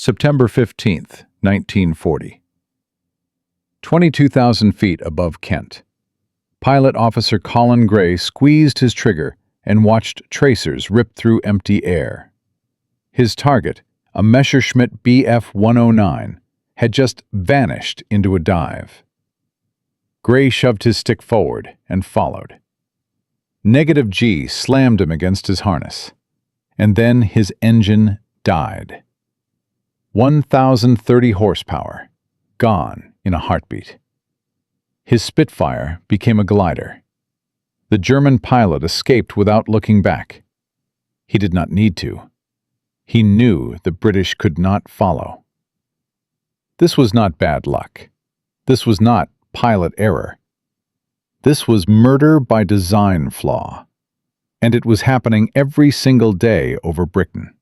September 15th, 1940. 22,000 feet above Kent. Pilot Officer Colin Gray squeezed his trigger and watched tracers rip through empty air. His target, a Messerschmitt Bf-109, had just vanished into a dive. Gray shoved his stick forward and followed. Negative G slammed him against his harness, and then his engine died. 1,030 horsepower, gone in a heartbeat. His Spitfire became a glider. The German pilot escaped without looking back. He did not need to. He knew the British could not follow. This was not bad luck. This was not pilot error. This was murder by design flaw. And it was happening every single day over Britain.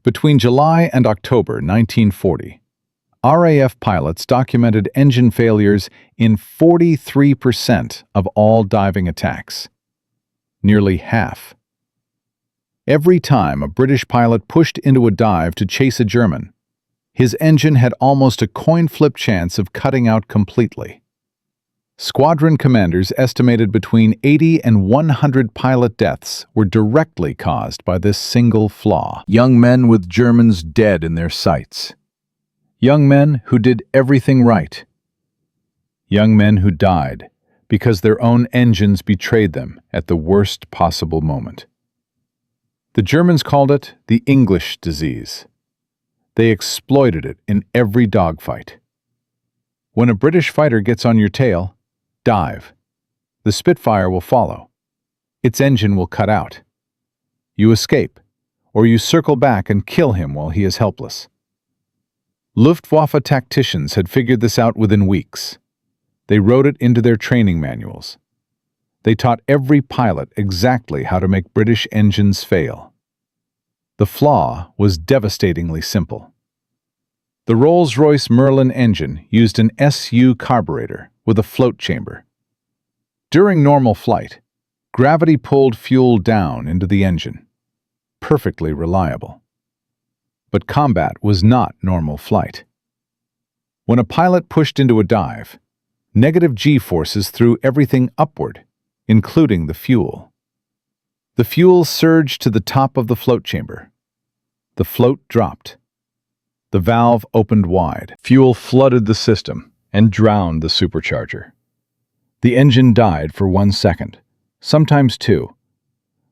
Between July and October 1940, RAF pilots documented engine failures in 43% of all diving attacks. Nearly half. Every time a British pilot pushed into a dive to chase a German, his engine had almost a coin-flip chance of cutting out completely. Squadron commanders estimated between 80 and 100 pilot deaths were directly caused by this single flaw. Young men with Germans dead in their sights. Young men who did everything right. Young men who died because their own engines betrayed them at the worst possible moment. The Germans called it the English disease. They exploited it in every dogfight. When a British fighter gets on your tail, dive. The Spitfire will follow. Its engine will cut out. You escape, or you circle back and kill him while he is helpless. Luftwaffe tacticians had figured this out within weeks. They wrote it into their training manuals. They taught every pilot exactly how to make British engines fail. The flaw was devastatingly simple. The Rolls-Royce Merlin engine used an SU carburetor with a float chamber. During normal flight, gravity pulled fuel down into the engine. Perfectly reliable. But combat was not normal flight. When a pilot pushed into a dive, negative G forces threw everything upward, including the fuel. The fuel surged to the top of the float chamber. The float dropped. The valve opened wide. Fuel flooded the system and drowned the supercharger. The engine died for 1 second, sometimes 2,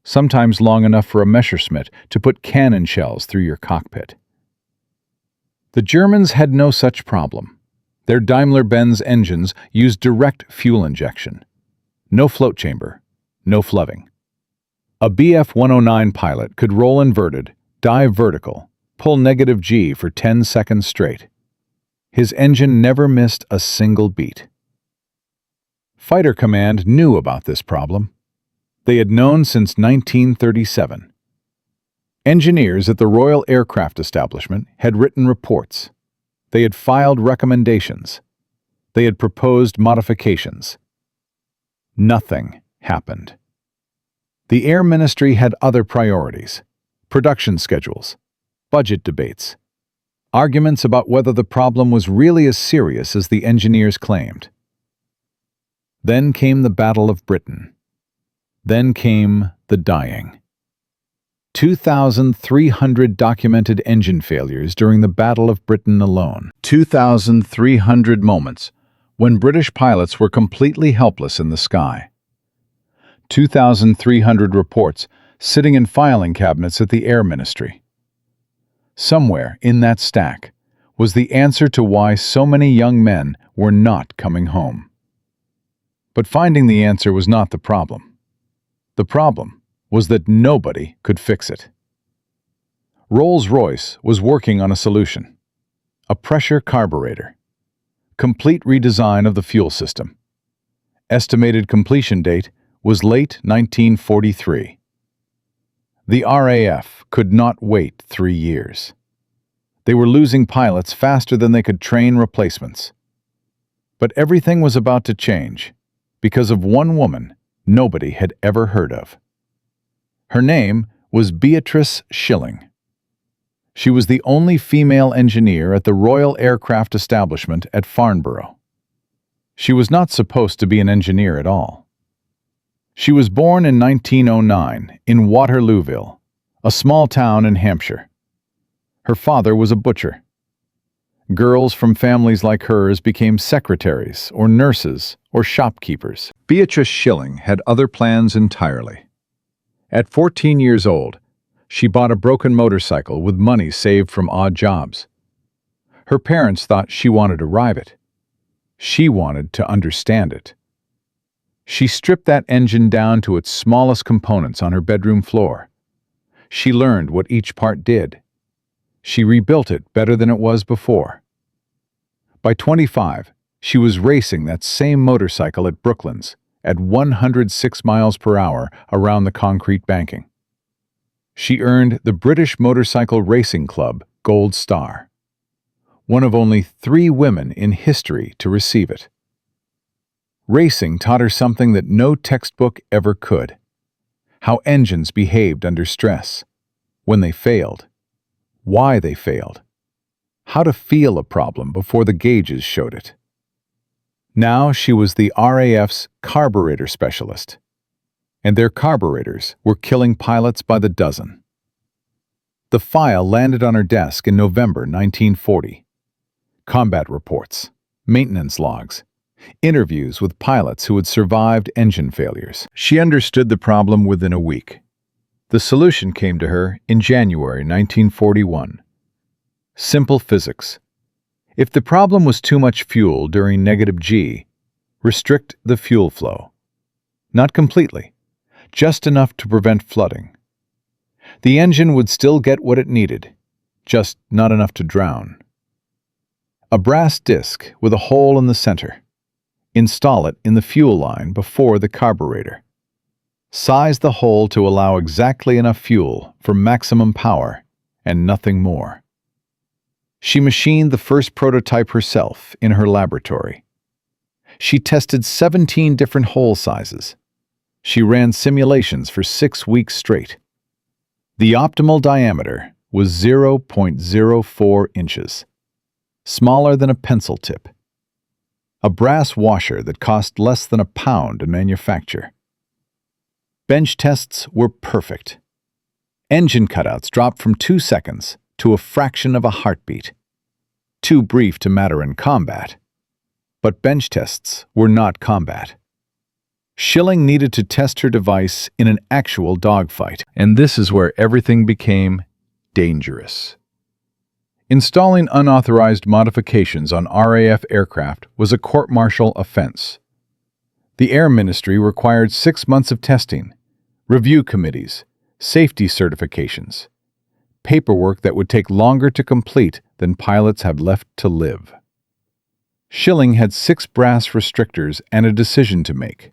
sometimes long enough for a Messerschmitt to put cannon shells through your cockpit. The Germans had no such problem. Their Daimler-Benz engines used direct fuel injection. No float chamber, no flubbing. A Bf-109 pilot could roll inverted, dive vertical, pull negative G for 10 seconds straight. His engine never missed a single beat. Fighter Command knew about this problem. They had known since 1937. Engineers at the Royal Aircraft Establishment had written reports. They had filed recommendations. They had proposed modifications. Nothing happened. The Air Ministry had other priorities: production schedules, budget debates, arguments about whether the problem was really as serious as the engineers claimed. Then came the Battle of Britain. Then came the dying. 2,300 documented engine failures during the Battle of Britain alone. 2,300 moments when British pilots were completely helpless in the sky. 2,300 reports sitting in filing cabinets at the Air Ministry. Somewhere in that stack was the answer to why so many young men were not coming home. But finding the answer was not the problem. The problem was that nobody could fix it. Rolls-Royce was working on a solution: a pressure carburetor. Complete redesign of the fuel system. Estimated completion date was late 1943. The RAF could not wait 3 years. They were losing pilots faster than they could train replacements. But everything was about to change because of one woman nobody had ever heard of. Her name was Beatrice Schilling. She was the only female engineer at the Royal Aircraft Establishment at Farnborough. She was not supposed to be an engineer at all. She was born in 1909 in Waterlooville, a small town in Hampshire. Her father was a butcher. Girls from families like hers became secretaries or nurses or shopkeepers. Beatrice Schilling had other plans entirely. At 14 years old, she bought a broken motorcycle with money saved from odd jobs. Her parents thought she wanted to ride it. She wanted to understand it. She stripped that engine down to its smallest components on her bedroom floor. She learned what each part did. She rebuilt it better than it was before. By 25, she was racing that same motorcycle at Brooklands at 106 miles per hour around the concrete banking. She earned the British Motorcycle Racing Club Gold Star, one of only 3 women in history to receive it. Racing taught her something that no textbook ever could: how engines behaved under stress, when they failed, why they failed, how to feel a problem before the gauges showed it. Now she was the RAF's carburetor specialist, and their carburetors were killing pilots by the dozen. The file landed on her desk in November 1940. Combat reports, maintenance logs, interviews with pilots who had survived engine failures. She understood the problem within a week. The solution came to her in January 1941. Simple physics. If the problem was too much fuel during negative G, restrict the fuel flow. Not completely, just enough to prevent flooding. The engine would still get what it needed, just not enough to drown. A brass disc with a hole in the center. Install it in the fuel line before the carburetor. Size the hole to allow exactly enough fuel for maximum power and nothing more. She machined the first prototype herself in her laboratory. She tested 17 different hole sizes. She ran simulations for 6 weeks straight. The optimal diameter was 0.04 inches, smaller than a pencil tip. A brass washer that cost less than £1 to manufacture. Bench tests were perfect. Engine cutouts dropped from 2 seconds to a fraction of a heartbeat. Too brief to matter in combat. But bench tests were not combat. Schilling needed to test her device in an actual dogfight, and this is where everything became dangerous. Installing unauthorized modifications on RAF aircraft was a court-martial offense. The Air Ministry required 6 months of testing, review committees, safety certifications, paperwork that would take longer to complete than pilots had left to live. Schilling had 6 brass restrictors and a decision to make.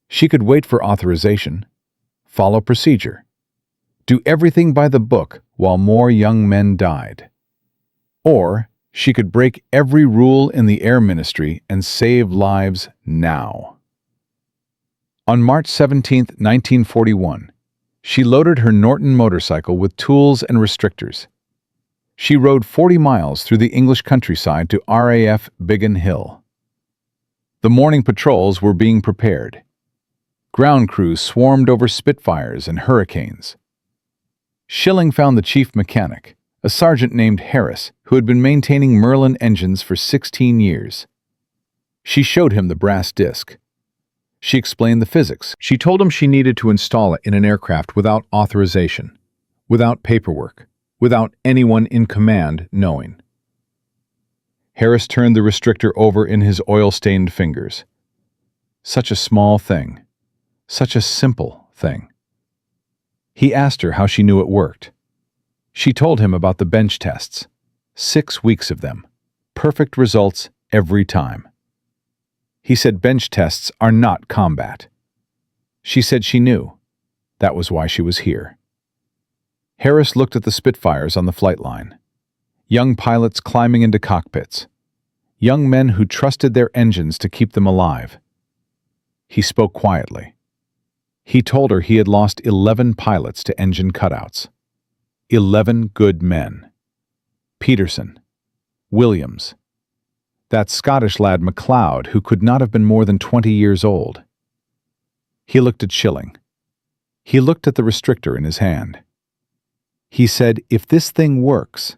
She could wait for authorization, follow procedure, do everything by the book while more young men died. Or she could break every rule in the Air Ministry and save lives now. On March 17, 1941, she loaded her Norton motorcycle with tools and restrictors. She rode 40 miles through the English countryside to RAF Biggin Hill. The morning patrols were being prepared. Ground crews swarmed over Spitfires and Hurricanes. Schilling found the chief mechanic, a sergeant named Harris, who had been maintaining Merlin engines for 16 years. She showed him the brass disc. She explained the physics. She told him she needed to install it in an aircraft without authorization, without paperwork, without anyone in command knowing. Harris turned the restrictor over in his oil-stained fingers. Such a small thing. Such a simple thing. He asked her how she knew it worked. She told him about the bench tests. 6 weeks of them. Perfect results every time. He said bench tests are not combat. She said she knew. That was why she was here. Harris looked at the Spitfires on the flight line. Young pilots climbing into cockpits. Young men who trusted their engines to keep them alive. He spoke quietly. He told her he had lost 11 pilots to engine cutouts. 11 good men. Peterson, Williams, that Scottish lad MacLeod who could not have been more than 20 years old. He looked at Schilling. He looked at the restrictor in his hand. He said, if this thing works,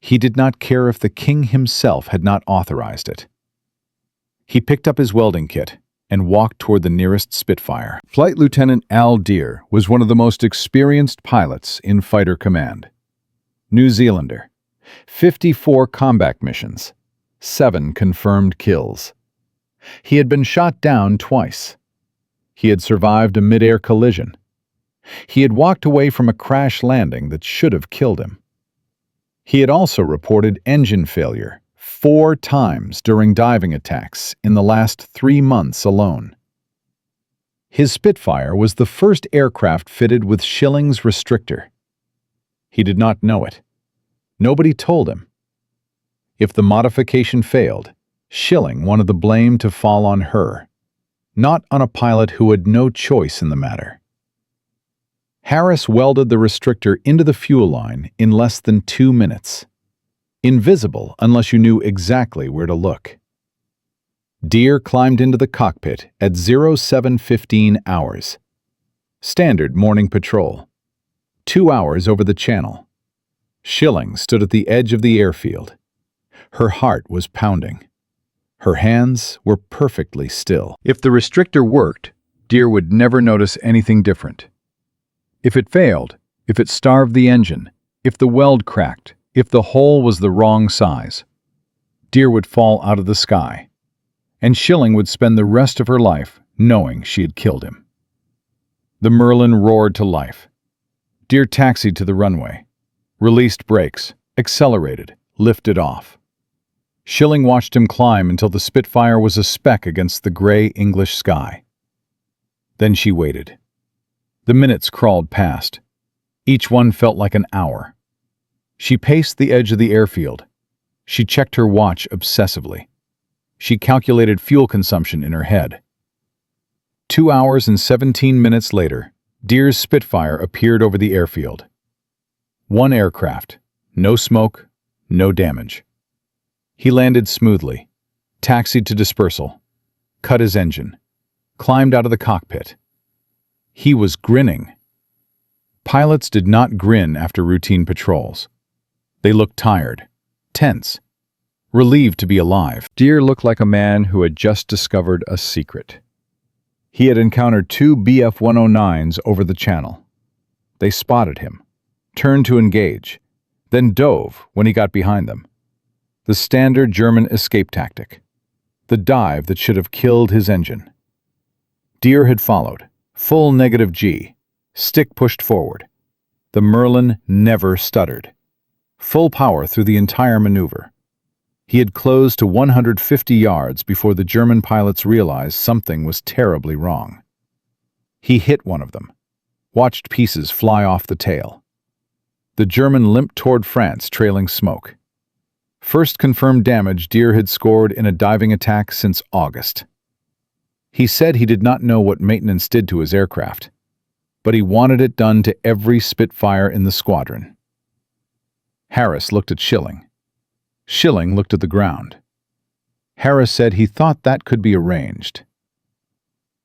he did not care if the king himself had not authorized it. He picked up his welding kit and walked toward the nearest Spitfire. Flight Lieutenant Al Deere was one of the most experienced pilots in Fighter Command. New Zealander, 54 combat missions, 7 confirmed kills. He had been shot down twice. He had survived a mid-air collision. He had walked away from a crash landing that should have killed him. He had also reported engine failure 4 times during diving attacks in the last 3 months alone. His Spitfire was the first aircraft fitted with Schilling's restrictor. He did not know it. Nobody told him. If the modification failed, Schilling wanted the blame to fall on her, not on a pilot who had no choice in the matter. Harris welded the restrictor into the fuel line in less than 2 minutes. Invisible unless you knew exactly where to look. Deere climbed into the cockpit at 07:15 hours. Standard morning patrol. 2 hours over the channel. Schilling stood at the edge of the airfield. Her heart was pounding. Her hands were perfectly still. If the restrictor worked, Deere would never notice anything different. If it failed, if it starved the engine, if the weld cracked, if the hole was the wrong size, Deere would fall out of the sky, and Schilling would spend the rest of her life knowing she had killed him. The Merlin roared to life. Deere taxied to the runway, released brakes, accelerated, lifted off. Schilling watched him climb until the Spitfire was a speck against the gray English sky. Then she waited. The minutes crawled past. Each one felt like an hour. She paced the edge of the airfield. She checked her watch obsessively. She calculated fuel consumption in her head. 2 hours and 17 minutes later, Deere's Spitfire appeared over the airfield. 1 aircraft, no smoke, no damage. He landed smoothly, taxied to dispersal, cut his engine, climbed out of the cockpit. He was grinning. Pilots did not grin after routine patrols. They looked tired, tense, relieved to be alive. Deere looked like a man who had just discovered a secret. He had encountered 2 Bf-109s over the channel. They spotted him, turned to engage, then dove when he got behind them. The standard German escape tactic. The dive that should have killed his engine. Deere had followed, full negative G, stick pushed forward. The Merlin never stuttered. Full power through the entire maneuver. He had closed to 150 yards before the German pilots realized something was terribly wrong. He hit one of them, watched pieces fly off the tail. The German limped toward France, trailing smoke. First confirmed damage Deere had scored in a diving attack since August. He said he did not know what maintenance did to his aircraft, but he wanted it done to every Spitfire in the squadron. Harris looked at Schilling. Schilling looked at the ground. Harris said he thought that could be arranged.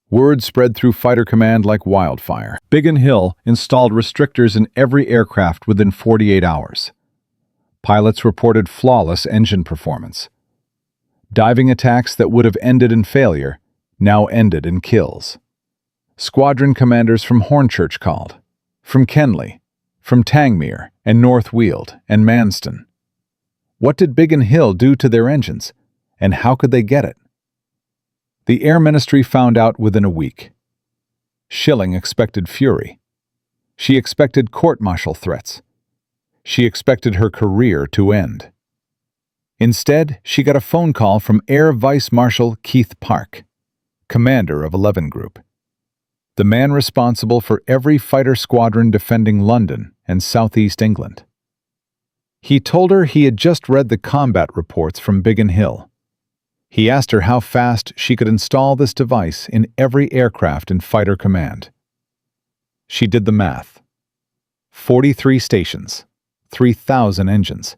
Word spread through Fighter Command like wildfire. Biggin Hill installed restrictors in every aircraft within 48 hours. Pilots reported flawless engine performance. Diving attacks that would have ended in failure now ended in kills. Squadron commanders from Hornchurch called, from Kenley, from Tangmere and North Weald and Manston. What did Biggin Hill do to their engines, and how could they get it? The Air Ministry found out within a week. Schilling expected fury. She expected court-martial threats. She expected her career to end. Instead, she got a phone call from Air Vice Marshal Keith Park, commander of 11 Group, the man responsible for every fighter squadron defending London and southeast England. He told her he had just read the combat reports from Biggin Hill. He asked her how fast she could install this device in every aircraft in Fighter Command. She did the math. 43 stations, 3,000 engines.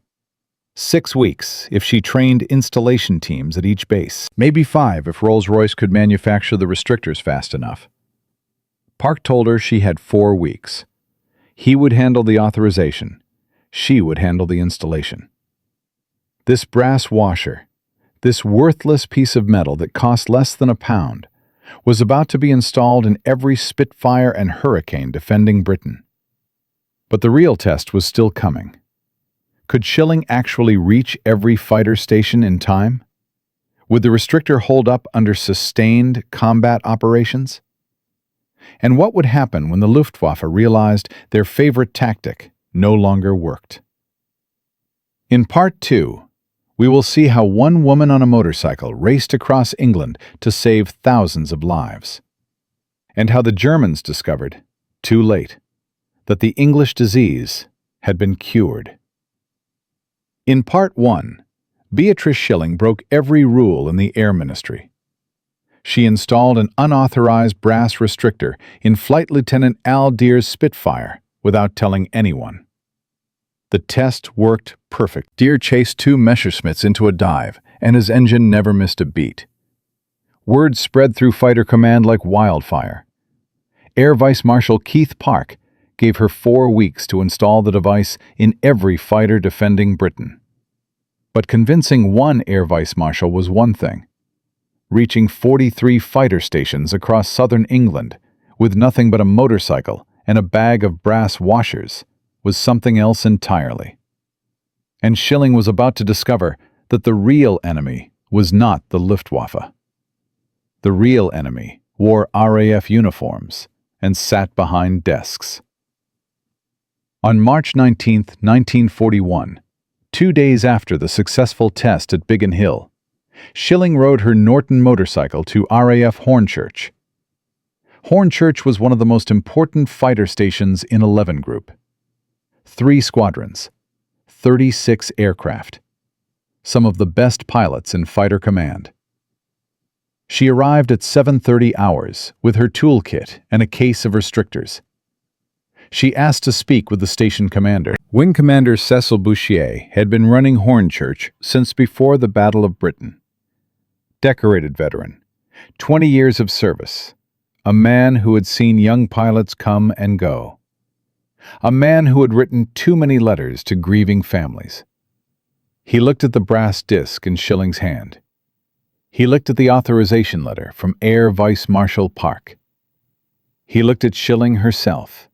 6 weeks if she trained installation teams at each base. Maybe 5 if Rolls-Royce could manufacture the restrictors fast enough. Park told her she had 4 weeks. He would handle the authorization. She would handle the installation. This brass washer, this worthless piece of metal that cost less than £1, was about to be installed in every Spitfire and Hurricane defending Britain. But the real test was still coming. Could Schilling actually reach every fighter station in time? Would the restrictor hold up under sustained combat operations? And what would happen when the Luftwaffe realized their favorite tactic no longer worked? In Part 2, we will see how one woman on a motorcycle raced across England to save thousands of lives, and how the Germans discovered, too late, that the English disease had been cured. In Part 1, Beatrice Schilling broke every rule in the Air Ministry. She installed an unauthorized brass restrictor in Flight Lieutenant Al Deer's Spitfire without telling anyone. The test worked perfect. Deer chased 2 Messerschmitts into a dive, and his engine never missed a beat. Word spread through Fighter Command like wildfire. Air Vice Marshal Keith Park gave her 4 weeks to install the device in every fighter defending Britain. But convincing one Air Vice Marshal was one thing. Reaching 43 fighter stations across southern England with nothing but a motorcycle and a bag of brass washers was something else entirely. And Schilling was about to discover that the real enemy was not the Luftwaffe. The real enemy wore RAF uniforms and sat behind desks. On March 19, 1941, 2 days after the successful test at Biggin Hill, Schilling rode her Norton motorcycle to RAF Hornchurch. Hornchurch was one of the most important fighter stations in 11 Group. 3 squadrons, 36 aircraft, some of the best pilots in Fighter Command. She arrived at 7:30 hours with her toolkit and a case of restrictors. She asked to speak with the station commander. Wing Commander Cecil Bouchier had been running Hornchurch since before the Battle of Britain. Decorated veteran, 20 years of service, a man who had seen young pilots come and go, a man who had written too many letters to grieving families. He looked at the brass disc in Schilling's hand. He looked at the authorization letter from Air Vice Marshal Park. He looked at Schilling herself,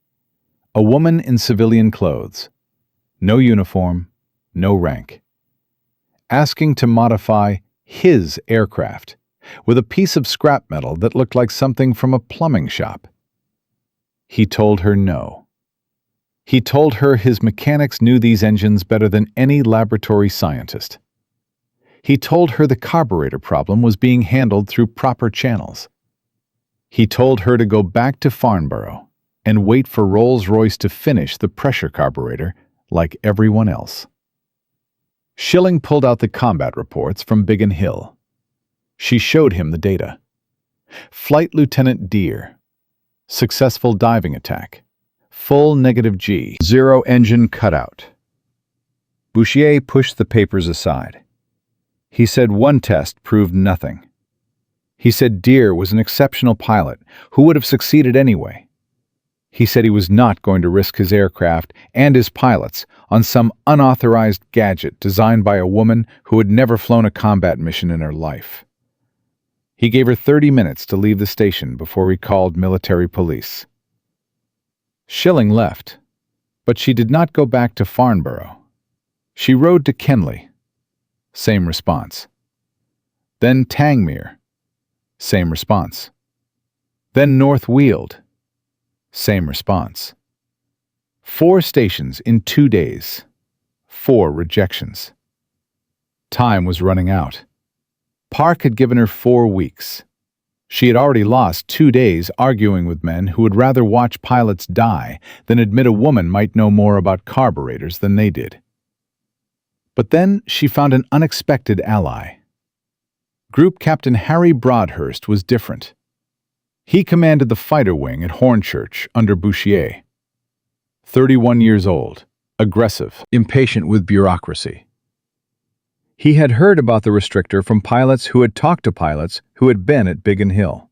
a woman in civilian clothes, no uniform, no rank, asking to modify his aircraft with a piece of scrap metal that looked like something from a plumbing shop. He told her no. He told her his mechanics knew these engines better than any laboratory scientist. He told her the carburetor problem was being handled through proper channels. He told her to go back to Farnborough and wait for Rolls-Royce to finish the pressure carburetor like everyone else. Schilling pulled out the combat reports from Biggin Hill. She showed him the data. Flight Lieutenant Deer. Successful diving attack. Full negative G. 0 engine cutout. Bouchier pushed the papers aside. He said one test proved nothing. He said Deer was an exceptional pilot who would have succeeded anyway. He said he was not going to risk his aircraft and his pilots on some unauthorized gadget designed by a woman who had never flown a combat mission in her life. He gave her 30 minutes to leave the station before he called military police. Schilling left, but she did not go back to Farnborough. She rode to Kenley. Same response. Then Tangmere. Same response. Then North Weald. Same response. 4 stations in 2 days. 4 rejections. Time was running out. Park had given her 4 weeks. She had already lost 2 days arguing with men who would rather watch pilots die than admit a woman might know more about carburetors than they did. But then she found an unexpected ally. Group Captain Harry Broadhurst was different. He commanded the fighter wing at Hornchurch under Bouchier. 31 years old, aggressive, impatient with bureaucracy. He had heard about the restrictor from pilots who had talked to pilots who had been at Biggin Hill.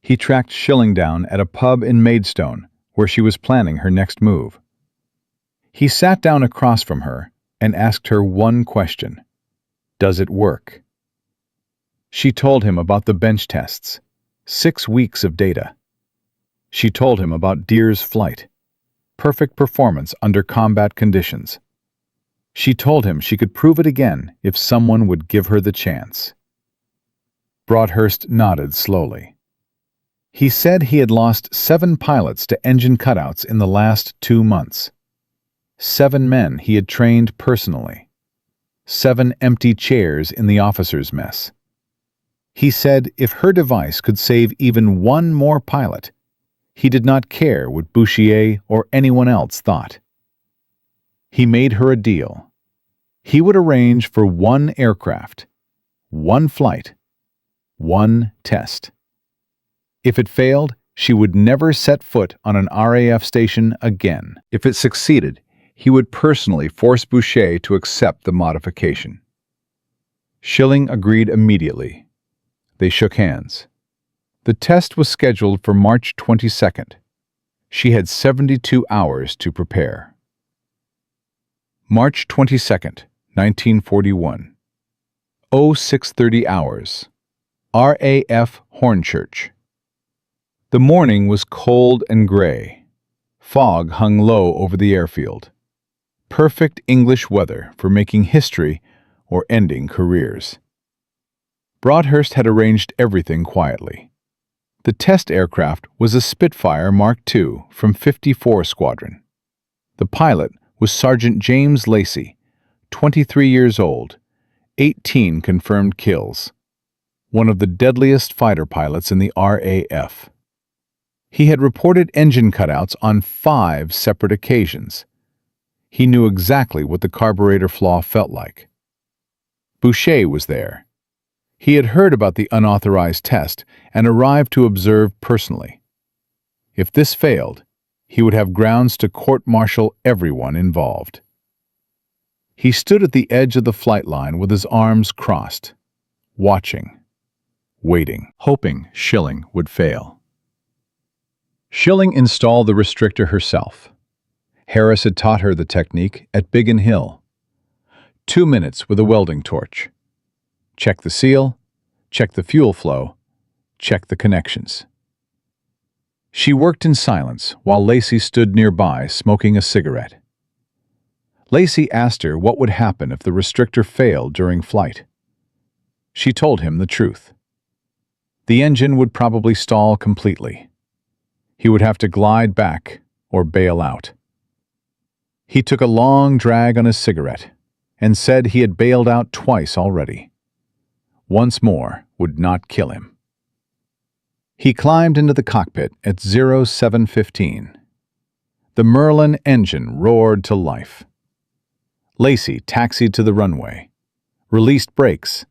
He tracked Schilling down at a pub in Maidstone, where she was planning her next move. He sat down across from her and asked her one question. Does it work? She told him about the bench tests, 6 weeks of data. She told him about Deer's flight, perfect performance under combat conditions. She told him she could prove it again if someone would give her the chance. Broadhurst nodded slowly. He said he had lost 7 pilots to engine cutouts in the last 2 months. 7 men he had trained personally. 7 empty chairs in the officers' mess. He said if her device could save even 1 more pilot, he did not care what Bouchier or anyone else thought. He made her a deal. He would arrange for 1 aircraft, 1 flight, 1 test. If it failed, she would never set foot on an RAF station again. If it succeeded, he would personally force Bouchier to accept the modification. Schilling agreed immediately. They shook hands. The test was scheduled for March 22nd. She had 72 hours to prepare. March 22nd, 1941. 0630 hours. RAF Hornchurch. The morning was cold and gray. Fog hung low over the airfield. Perfect English weather for making history or ending careers. Broadhurst had arranged everything quietly. The test aircraft was a Spitfire Mark II from 54 Squadron. The pilot was Sergeant James Lacey, 23 years old, 18 confirmed kills, one of the deadliest fighter pilots in the RAF. He had reported engine cutouts on 5 separate occasions. He knew exactly what the carburetor flaw felt like. Bouchier was there. He had heard about the unauthorized test and arrived to observe personally. If this failed, he would have grounds to court-martial everyone involved. He stood at the edge of the flight line with his arms crossed, watching, waiting, hoping Schilling would fail. Schilling installed the restrictor herself. Harris had taught her the technique at Biggin Hill. 2 minutes with a welding torch. Check the seal, check the fuel flow, check the connections. She worked in silence while Lacey stood nearby smoking a cigarette. Lacey asked her what would happen if the restrictor failed during flight. She told him the truth. The engine would probably stall completely. He would have to glide back or bail out. He took a long drag on his cigarette and said he had bailed out twice already. Once more would not kill him. He climbed into the cockpit at 0715. The Merlin engine roared to life. Lacey taxied to the runway, released brakes.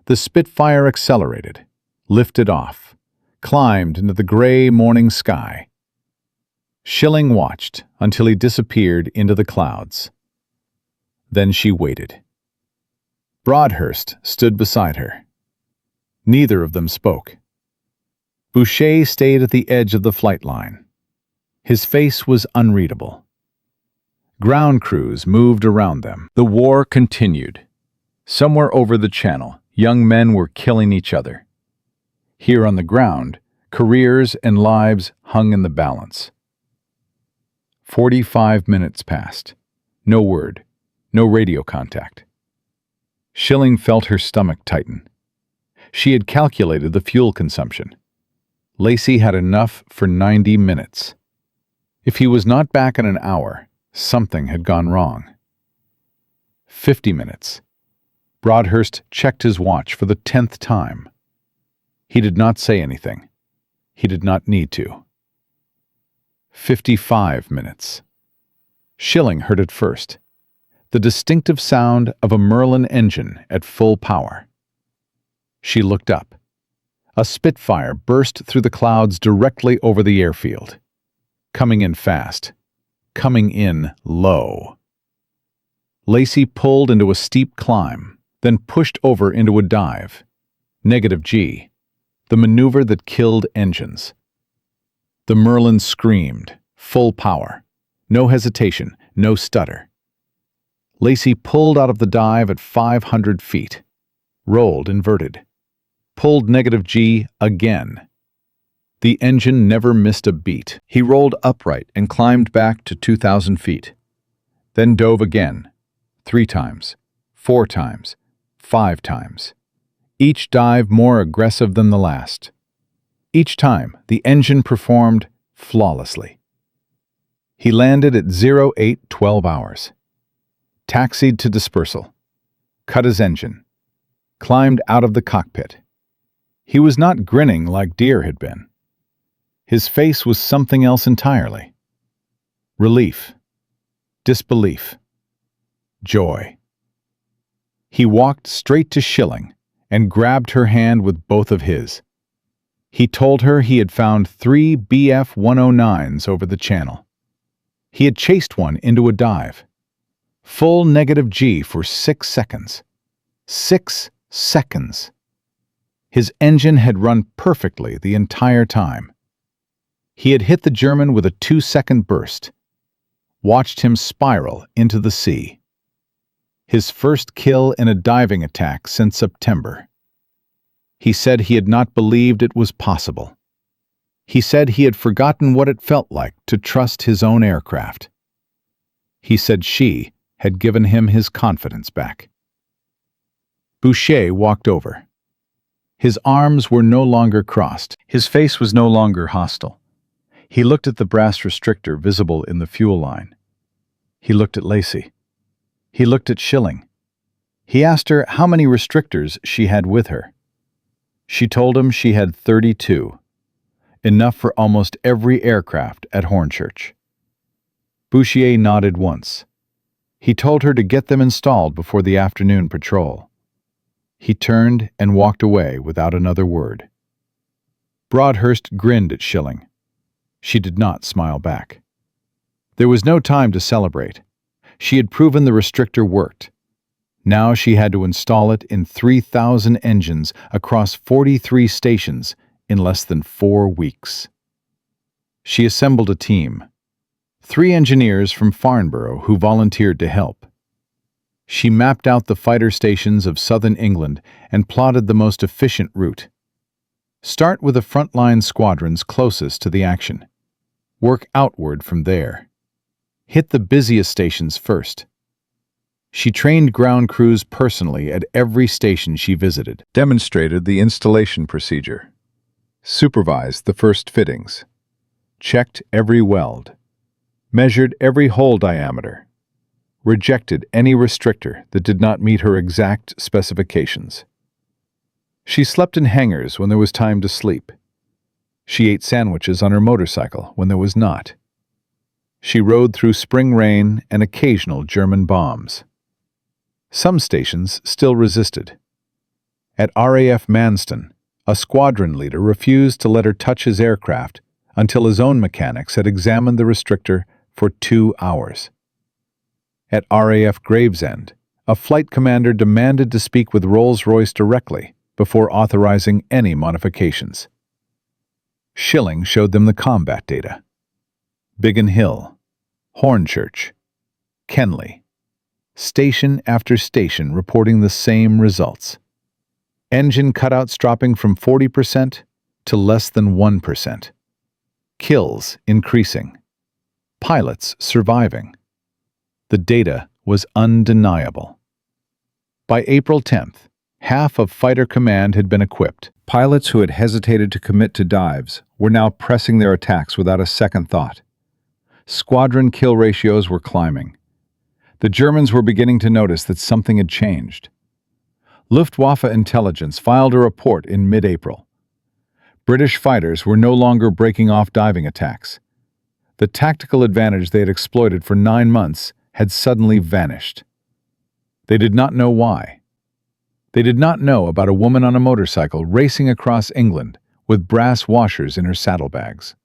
The Spitfire accelerated, lifted off, climbed into the gray morning sky. Schilling watched until he disappeared into the clouds. Then she waited. Broadhurst stood beside her. Neither of them spoke. Bouchier stayed at the edge of the flight line. His face was unreadable. Ground crews moved around them. The war continued. Somewhere over the channel, young men were killing each other. Here on the ground, careers and lives hung in the balance. 45 minutes passed. No word, no radio contact. Schilling felt her stomach tighten. She had calculated the fuel consumption. Lacey had enough for 90 minutes. If he was not back in an hour, something had gone wrong. 50 minutes. Broadhurst checked his watch for the 10th time. He did not say anything. He did not need to. 55 minutes. Schilling heard it first. The distinctive sound of a Merlin engine at full power. She looked up. A Spitfire burst through the clouds directly over the airfield. Coming in fast. Coming in low. Lacey pulled into a steep climb, then pushed over into a dive. -G, the maneuver that killed engines. The Merlin screamed, full power. No hesitation, no stutter. Lacey pulled out of the dive at 500 feet, rolled inverted, pulled -G again. The engine never missed a beat. He rolled upright and climbed back to 2,000 feet, then dove again, 3 times, 4 times, 5 times. Each dive more aggressive than the last. Each time, the engine performed flawlessly. He landed at 0812 hours, taxied to dispersal, cut his engine, climbed out of the cockpit. He was not grinning like Deere had been. His face was something else entirely. Relief, disbelief, joy. He walked straight to Schilling and grabbed her hand with both of his. He told her he had found 3 BF-109s over the channel. He had chased one into a dive. Full -G for 6 seconds. 6 seconds. His engine had run perfectly the entire time. He had hit the German with a 2-second burst, watched him spiral into the sea. His first kill in a diving attack since September. He said he had not believed it was possible. He said he had forgotten what it felt like to trust his own aircraft. He said she had given him his confidence back. Boucher walked over. His arms were no longer crossed. His face was no longer hostile. He looked at the brass restrictor visible in the fuel line. He looked at Lacey. He looked at Schilling. He asked her how many restrictors she had with her. She told him she had 32, enough for almost every aircraft at Hornchurch. Boucher nodded once. He told her to get them installed before the afternoon patrol. He turned and walked away without another word. Broadhurst grinned at Schilling. She did not smile back. There was no time to celebrate. She had proven the restrictor worked. Now she had to install it in 3,000 engines across 43 stations in less than 4 weeks. She assembled a team. 3 engineers from Farnborough who volunteered to help. She mapped out the fighter stations of southern England and plotted the most efficient route. Start with the frontline squadrons closest to the action. Work outward from there. Hit the busiest stations first. She trained ground crews personally at every station she visited, demonstrated the installation procedure, supervised the first fittings, checked every weld, measured every hole diameter, rejected any restrictor that did not meet her exact specifications. She slept in hangars when there was time to sleep. She ate sandwiches on her motorcycle when there was not. She rode through spring rain and occasional German bombs. Some stations still resisted. At RAF Manston, a squadron leader refused to let her touch his aircraft until his own mechanics had examined the restrictor for 2 hours. At RAF Gravesend, a flight commander demanded to speak with Rolls-Royce directly before authorizing any modifications. Schilling showed them the combat data. Biggin Hill, Hornchurch, Kenley, station after station reporting the same results. Engine cutouts dropping from 40% to less than 1%. Kills increasing. Pilots surviving. The data was undeniable. By April 10th, half of Fighter Command had been equipped. Pilots who had hesitated to commit to dives were now pressing their attacks without a second thought. Squadron kill ratios were climbing. The Germans were beginning to notice that something had changed. Luftwaffe intelligence filed a report in mid-April. British fighters were no longer breaking off diving attacks. The tactical advantage they had exploited for 9 months had suddenly vanished. They did not know why. They did not know about a woman on a motorcycle racing across England with brass washers in her saddlebags.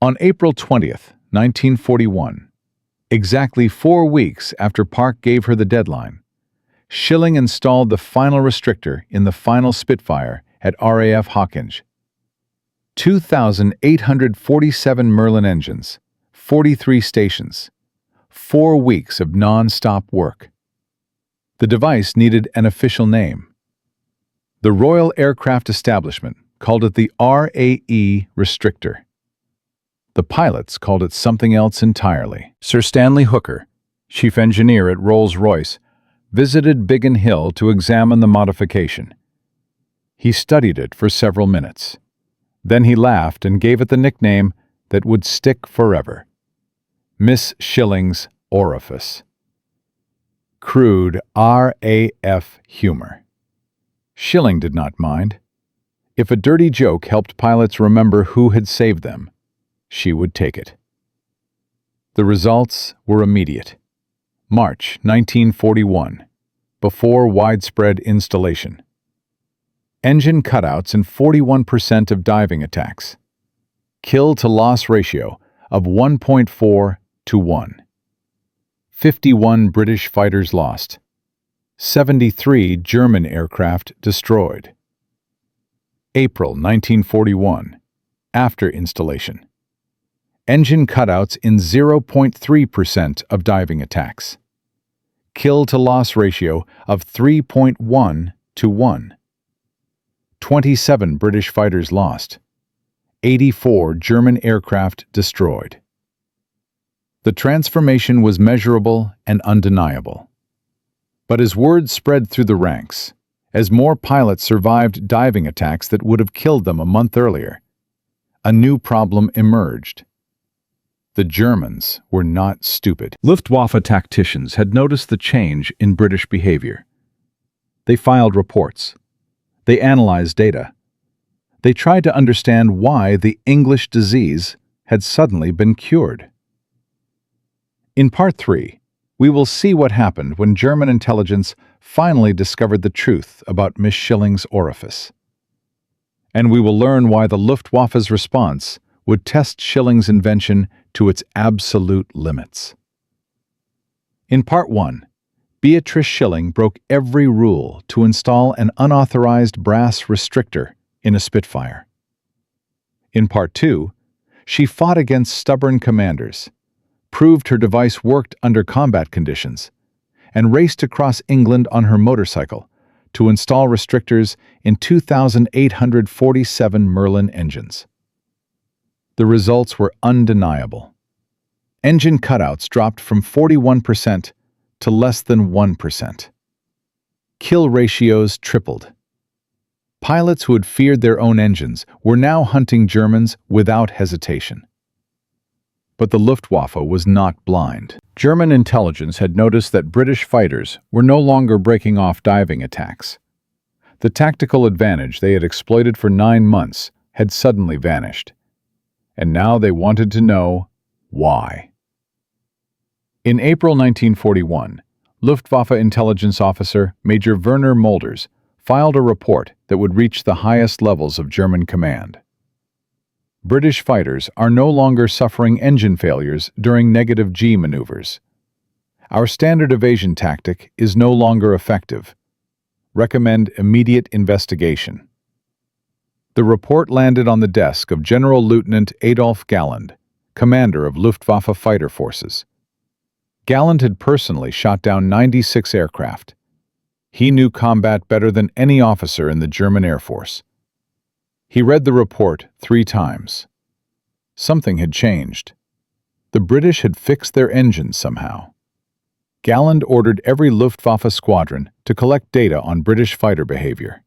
On April 20th, 1941, Exactly 4 weeks after Park gave her the deadline, Schilling installed the final restrictor in the final Spitfire at RAF Hawkinge. 2,847 Merlin engines, 43 stations, 4 weeks of non-stop work. The device needed an official name. The Royal Aircraft Establishment called it the RAE restrictor. The pilots called it something else entirely. Sir Stanley Hooker, chief engineer at Rolls-Royce, visited Biggin Hill to examine the modification. He studied it for several minutes. Then he laughed and gave it the nickname that would stick forever: Miss Schilling's Orifice. Crude RAF humor. Schilling did not mind. If a dirty joke helped pilots remember who had saved them, she would take it. The results were immediate. March 1941, before widespread installation. Engine cutouts in 41% of diving attacks. Kill-to-loss ratio of 1.4 to 1. 51 British fighters lost. 73 German aircraft destroyed. April 1941, after installation. Engine cutouts in 0.3% of diving attacks. Kill-to-loss ratio of 3.1 to 1. 27 British fighters lost. 84 German aircraft destroyed. The transformation was measurable and undeniable. But as word spread through the ranks, as more pilots survived diving attacks that would have killed them a month earlier, a new problem emerged. The Germans were not stupid. Luftwaffe tacticians had noticed the change in British behavior. They filed reports. They analyzed data. They tried to understand why the English disease had suddenly been cured. In Part 3, we will see what happened when German intelligence finally discovered the truth about Miss Schilling's Orifice. And we will learn why the Luftwaffe's response would test Schilling's invention to its absolute limits. In Part 1, Beatrice Schilling broke every rule to install an unauthorized brass restrictor in a Spitfire. In Part 2, she fought against stubborn commanders, proved her device worked under combat conditions, and raced across England on her motorcycle to install restrictors in 2,847 Merlin engines. The results were undeniable. Engine cutouts dropped from 41% to less than 1%. Kill ratios tripled. Pilots who had feared their own engines were now hunting Germans without hesitation. But the Luftwaffe was not blind. German intelligence had noticed that British fighters were no longer breaking off diving attacks. The tactical advantage they had exploited for 9 months had suddenly vanished. And now they wanted to know why. In April 1941, Luftwaffe intelligence officer Major Werner Mulders filed a report that would reach the highest levels of German command. British fighters are no longer suffering engine failures during negative G maneuvers. Our standard evasion tactic is no longer effective. Recommend immediate investigation. The report landed on the desk of General Lieutenant Adolf Galland, commander of Luftwaffe fighter forces. Galland had personally shot down 96 aircraft. He knew combat better than any officer in the German Air Force. He read the report 3 times. Something had changed. The British had fixed their engines somehow. Galland ordered every Luftwaffe squadron to collect data on British fighter behavior.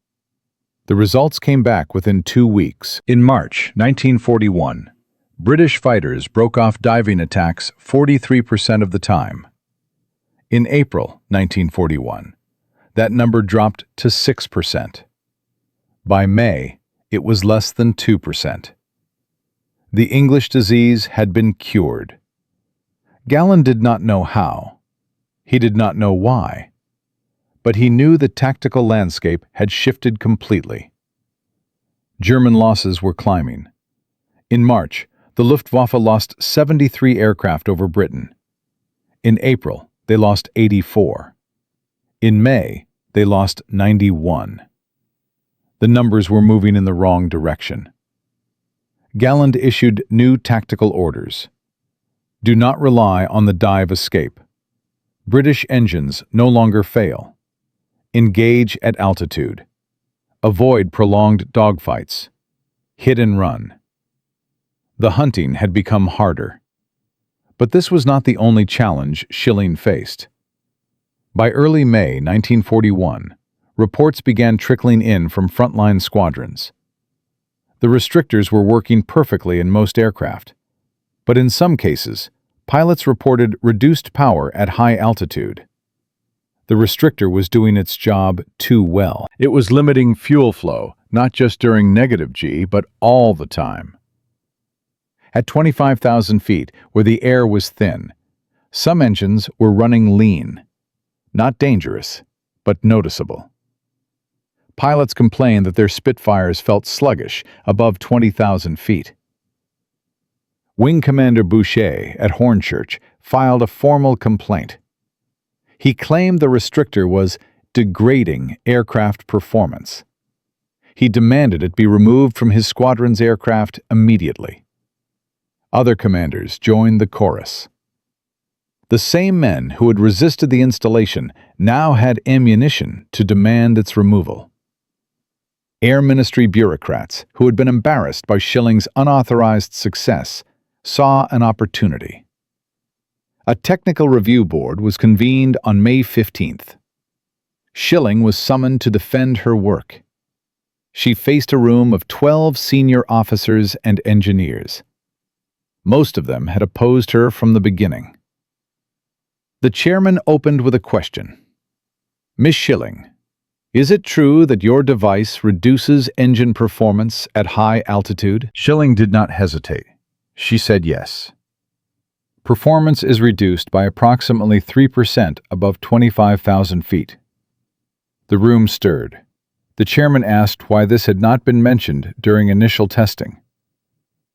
The results came back within 2 weeks. In March 1941, British fighters broke off diving attacks 43% of the time. In April 1941, that number dropped to 6%. By May, it was less than 2%. The English disease had been cured. Galland did not know how. He did not know why. But he knew the tactical landscape had shifted completely. German losses were climbing. In March, the Luftwaffe lost 73 aircraft over Britain. In April, they lost 84. In May, they lost 91. The numbers were moving in the wrong direction. Galland issued new tactical orders. Do not rely on the dive escape. British engines no longer fail. Engage at altitude. Avoid prolonged dogfights. Hit and run. The hunting had become harder. But this was not the only challenge Schilling faced. By early May 1941, reports began trickling in from frontline squadrons. The restrictors were working perfectly in most aircraft, but in some cases, pilots reported reduced power at high altitude. The restrictor was doing its job too well. It was limiting fuel flow, not just during negative G, but all the time. At 25,000 feet, where the air was thin, some engines were running lean. Not dangerous, but noticeable. Pilots complained that their Spitfires felt sluggish above 20,000 feet. Wing Commander Boucher at Hornchurch filed a formal complaint. He claimed the restrictor was degrading aircraft performance. He demanded it be removed from his squadron's aircraft immediately. Other commanders joined the chorus. The same men who had resisted the installation now had ammunition to demand its removal. Air Ministry bureaucrats who had been embarrassed by Schilling's unauthorized success saw an opportunity. A technical review board was convened on May 15th. Schilling was summoned to defend her work. She faced a room of 12 senior officers and engineers. Most of them had opposed her from the beginning. The chairman opened with a question. Miss Schilling, is it true that your device reduces engine performance at high altitude? Schilling did not hesitate. She said yes. Performance is reduced by approximately 3% above 25,000 feet. The room stirred. The chairman asked why this had not been mentioned during initial testing.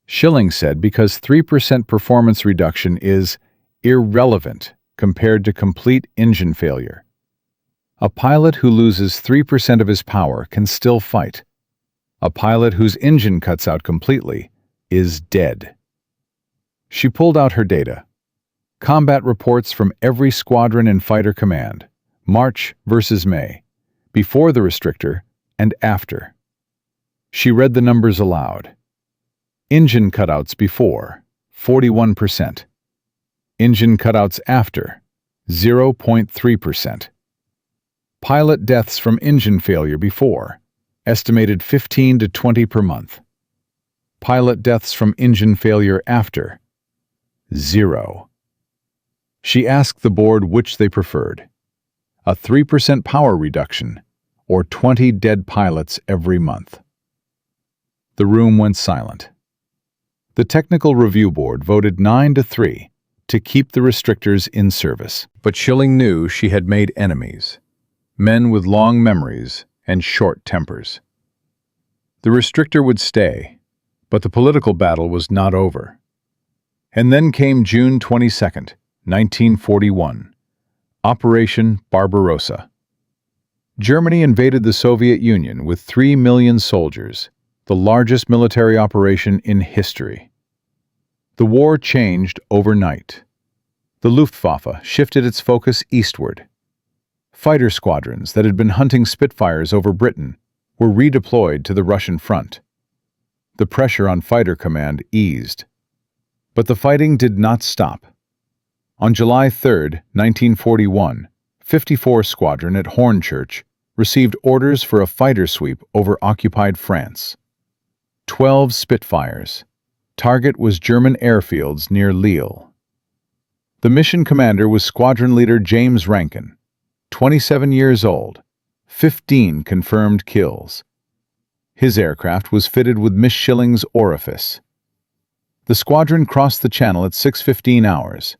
Schilling said because 3% performance reduction is irrelevant compared to complete engine failure. A pilot who loses 3% of his power can still fight. A pilot whose engine cuts out completely is dead. She pulled out her data. Combat reports from every squadron in Fighter Command, March versus May, before the restrictor and after. She read the numbers aloud. Engine cutouts before, 41%. Engine cutouts after, 0.3%. Pilot deaths from engine failure before, estimated 15 to 20 per month. Pilot deaths from engine failure after, 0. She asked the board which they preferred, a 3% power reduction or 20 dead pilots every month. The room went silent. The Technical Review Board voted 9-3 to keep the restrictors in service. But Schilling knew she had made enemies, men with long memories and short tempers. The restrictor would stay, but the political battle was not over. And then came June 22nd, 1941, Operation Barbarossa. Germany invaded the Soviet Union with 3 million soldiers, the largest military operation in history. The war changed overnight. The Luftwaffe shifted its focus eastward. Fighter squadrons that had been hunting Spitfires over Britain were redeployed to the Russian front. The pressure on Fighter Command eased. But the fighting did not stop. On July 3, 1941, 54 Squadron at Hornchurch received orders for a fighter sweep over occupied France. 12 Spitfires. Target was German airfields near Lille. The mission commander was Squadron Leader James Rankin, 27 years old, 15 confirmed kills. His aircraft was fitted with Miss Schilling's orifice. The squadron crossed the channel at 6:15 hours.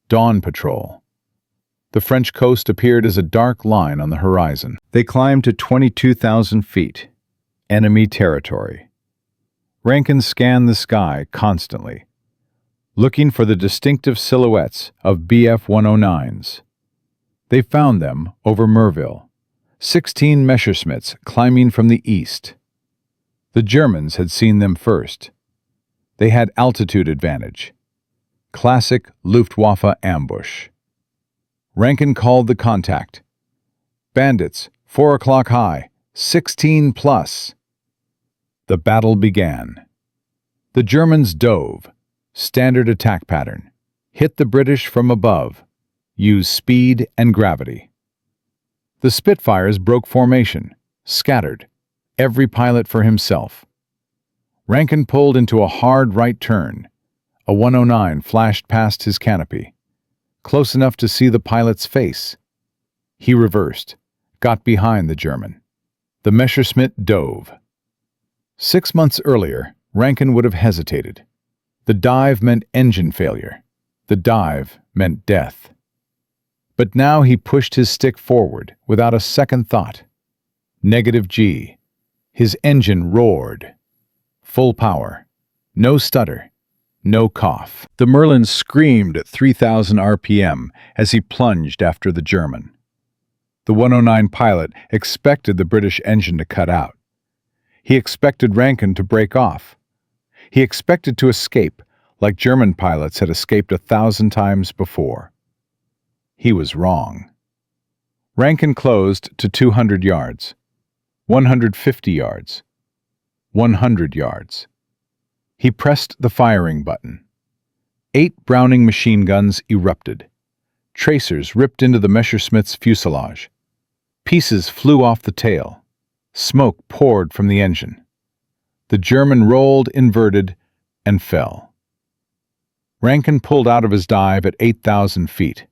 Dawn patrol. The French coast appeared as a dark line on the horizon. They climbed to 22,000 feet. Enemy territory. Rankin scanned the sky constantly. looking for the distinctive silhouettes of Bf-109s. They found them over Merville, 16 Messerschmitts climbing from the east. The Germans had seen them first. They had altitude advantage. Classic Luftwaffe ambush. Rankin called the contact. "Bandits, 4 o'clock high, 16 plus." The battle began. The Germans dove, standard attack pattern, hit the British from above, used speed and gravity. The Spitfires broke formation, scattered, every pilot for himself. Rankin pulled into a hard right turn. A 109 flashed past his canopy, close enough to see the pilot's face. He reversed, got behind the German. The Messerschmitt dove. 6 months earlier, Rankin would have hesitated. The dive meant engine failure. The dive meant death. But now he pushed his stick forward without a second thought. -G. His engine roared. Full power. No stutter. No cough. The Merlin screamed at 3,000 RPM as he plunged after the German. The 109 pilot expected the British engine to cut out. He expected Rankin to break off. He expected to escape, like German pilots had escaped 1,000 times before. He was wrong. Rankin closed to 200 yards, 150 yards, 100 yards. He pressed the firing button. 8 Browning machine guns erupted. Tracers ripped into the Messerschmitt's fuselage. Pieces flew off the tail. Smoke poured from the engine. The German rolled, inverted, and fell. Rankin pulled out of his dive at 8,000 feet.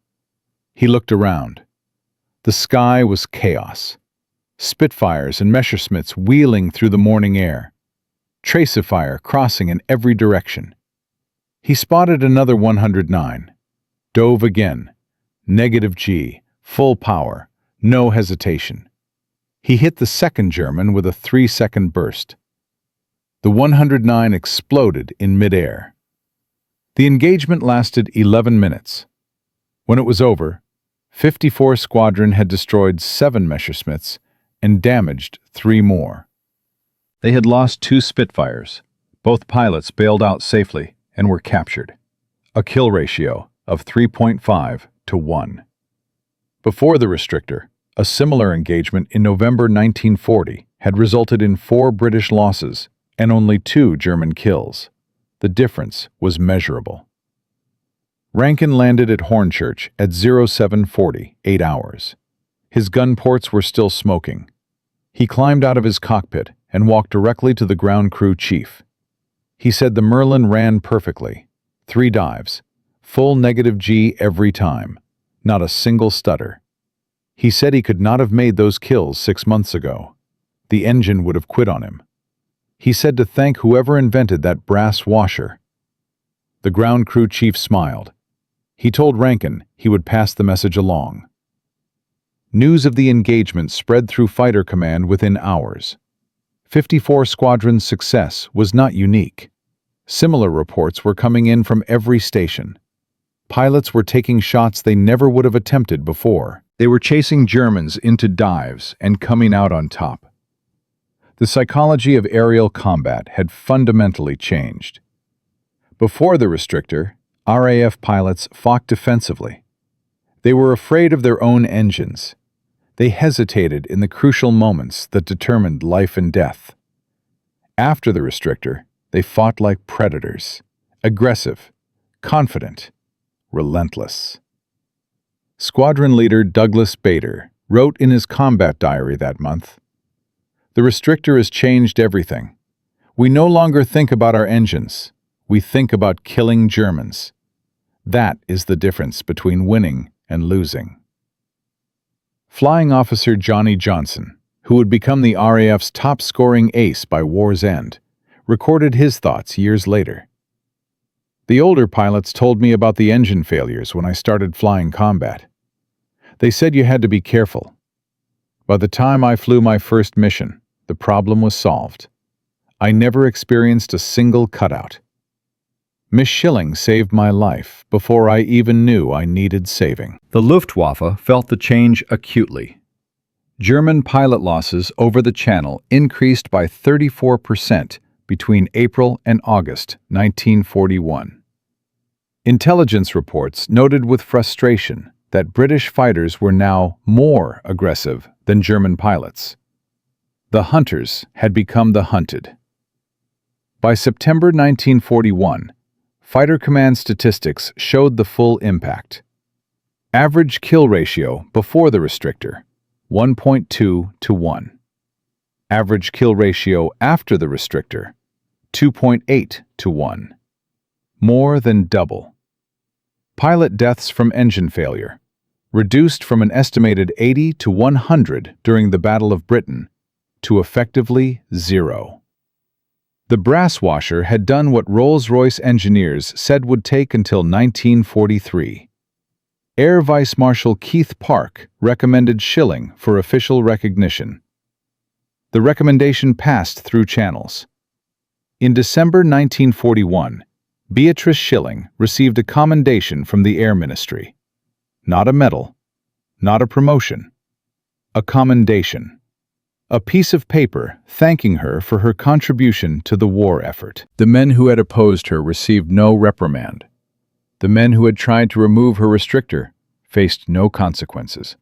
He looked around. The sky was chaos. Spitfires and Messerschmitts wheeling through the morning air. Trace of fire crossing in every direction. He spotted another 109. Dove again. -G. Full power. No hesitation. He hit the second German with a 3-second burst. The 109 exploded in midair. The engagement lasted 11 minutes. When it was over, 54 Squadron had destroyed 7 Messerschmitts and damaged 3 more. They had lost 2 Spitfires. Both pilots bailed out safely and were captured. A kill ratio of 3.5 to 1. Before the restrictor, a similar engagement in November 1940 had resulted in 4 British losses and only 2 German kills. The difference was measurable. Rankin landed at Hornchurch at 0740, 8 hours. His gun ports were still smoking. He climbed out of his cockpit and walked directly to the ground crew chief. He said the Merlin ran perfectly. 3 dives. Full -G every time. Not a single stutter. He said he could not have made those kills 6 months ago. The engine would have quit on him. He said to thank whoever invented that brass washer. The ground crew chief smiled. He told Rankin he would pass the message along. News of the engagement spread through Fighter Command within hours. 54 Squadron's success was not unique. Similar reports were coming in from every station. Pilots were taking shots they never would have attempted before. They were chasing Germans into dives and coming out on top. The psychology of aerial combat had fundamentally changed. Before the restrictor, RAF pilots fought defensively. They were afraid of their own engines. They hesitated in the crucial moments that determined life and death. After the restrictor, they fought like predators, aggressive, confident, relentless. Squadron leader Douglas Bader wrote in his combat diary that month, "The restrictor has changed everything. We no longer think about our engines. We think about killing Germans. That is the difference between winning and losing." Flying Officer Johnny Johnson, who would become the RAF's top-scoring ace by war's end, recorded his thoughts years later. "The older pilots told me about the engine failures when I started flying combat. They said you had to be careful. By the time I flew my first mission, the problem was solved. I never experienced a single cutout." Miss Schilling saved my life before I even knew I needed saving. The Luftwaffe felt the change acutely. German pilot losses over the Channel increased by 34% between April and August 1941. Intelligence reports noted with frustration that British fighters were now more aggressive than German pilots. The hunters had become the hunted. By September 1941, Fighter Command statistics showed the full impact. Average kill ratio before the restrictor, 1.2 to 1. Average kill ratio after the restrictor, 2.8 to 1. More than double. Pilot deaths from engine failure, reduced from an estimated 80 to 100 during the Battle of Britain to effectively 0. The brass washer had done what Rolls-Royce engineers said would take until 1943. Air Vice Marshal Keith Park recommended Schilling for official recognition. The recommendation passed through channels. In December 1941, Beatrice Schilling received a commendation from the Air Ministry. Not a medal, not a promotion, a commendation. A piece of paper thanking her for her contribution to the war effort. The men who had opposed her received no reprimand. The men who had tried to remove her restrictor faced no consequences.